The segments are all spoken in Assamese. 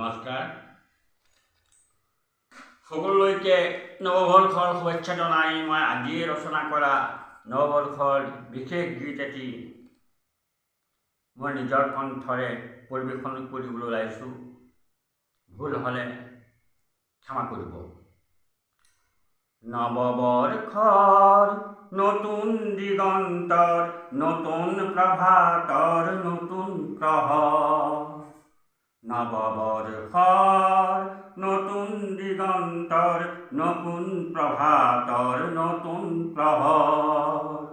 নমস্কাৰ। সকলোলৈকে নৱবৰ্ষৰ শুভেচ্ছা জনাই মই আজি ৰচনা কৰা নৱবৰ্ষৰ বিশেষ গীত এটি মই নিজৰ কণ্ঠৰে পৰিৱেশন কৰিবলৈ ওলাইছোঁ। ভুল হ'লে ক্ষমা কৰিব। নৱবৰ্ষৰ নতুন দিগন্তৰ, নতুন প্ৰভাতৰ নতুন প্ৰহৰ। নৱবৰ্ষৰ নতুন দিগন্তৰ, নতুন প্ৰভাতৰ নতুন প্ৰহৰ।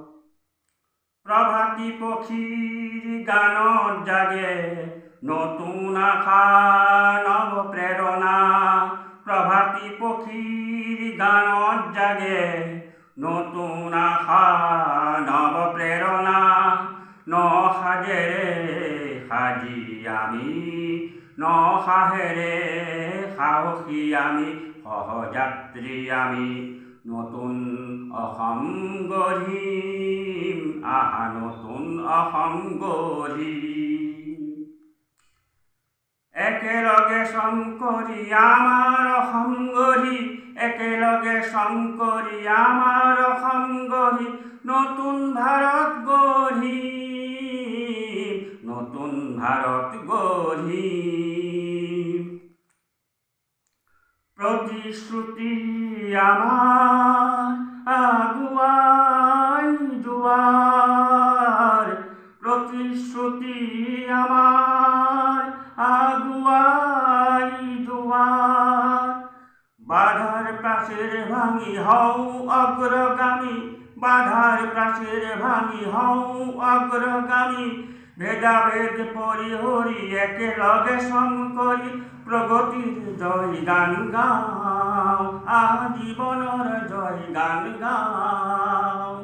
প্ৰভাতী পক্ষীৰ গানত জাগে নতুন আশা নৱ প্ৰেৰণা। প্ৰভাতী পক্ষীৰ গানত জাগে নতুন আশা নৱ প্ৰেৰণা। নসাজেৰে সাজি আমি, নসাহেৰে সাহসী আমি, সহযাত্ৰী আমি, নতুন অসম গঢ়িম, আহা নতুন অসম গঢ়িম। একেলগে শ্ৰম কৰি আমাৰ অসম গঢ়ি, একেলগে শ্ৰম কৰি আমাৰ অসম গঢ়ি, নতুন ভাৰত গঢ়িম, নতুন ভাৰত গঢ়িম। প্ৰতিশ্ৰুতি আমাৰ আগুৱাই যোৱাৰ, প্ৰতিশ্ৰুতি আমাৰ আগুৱাই যোৱাৰ। বাধাৰ প্ৰাচীৰ ভাঙি হওঁ অগ্ৰগামী, বাধাৰ প্ৰাচীৰ ভাঙি হওঁ অগ্ৰগামী। ভেদাভেদ পৰিহৰি একেলগে শ্ৰম কৰি প্ৰগতিৰ জয় গান গাওঁ, জীৱনৰ জয় গান গাওঁ।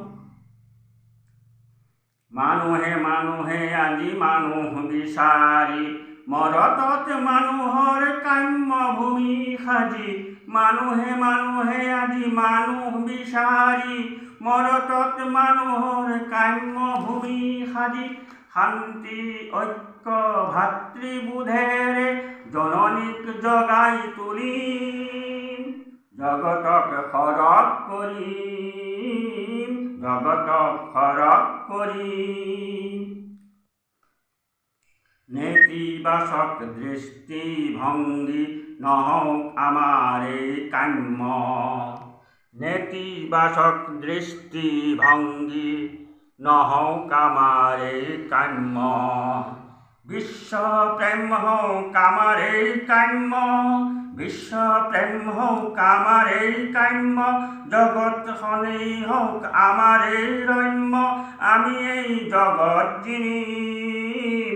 মানুহে মানুহে আজি মানুহ বিচাৰি, মৰতত মানুহৰ কাম্য ভূমি সাজি। মানুহে মানুহে আজি মানুহ বিচাৰি, মৰতত মানুহৰ কাম্য ভূমি সাজি। শান্তি ঐক্য ভাতৃবোধেৰে জননীক জগাই তুলিম, জগতক সৰগ কৰিম, জগতক সৰগ কৰিম। নেতিবাচক দৃষ্টিভংগী নহওক আমাৰ এই কাম্য, নেতিবাচক দৃষ্টিভংগী নহওক আমাৰ এই কাম্য। বিশ্ব প্ৰেম হওক আমাৰ এই কাম্য, বিশ্ব প্ৰেম হওক আমাৰ এই কাম্য। জগতখনেই হওক আমাৰ এই ৰম্য, আমি এই জগত জিনিম,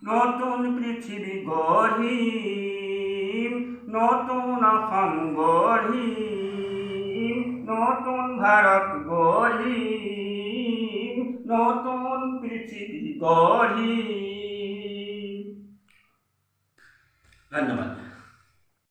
নতুন পৃথিৱী গঢ়িম, নতুন অসম গঢ়িম, নতুন ভাৰত গঢ়িম, নতুন পৃথিৱী গঢ়িম। ধন্যবাদ।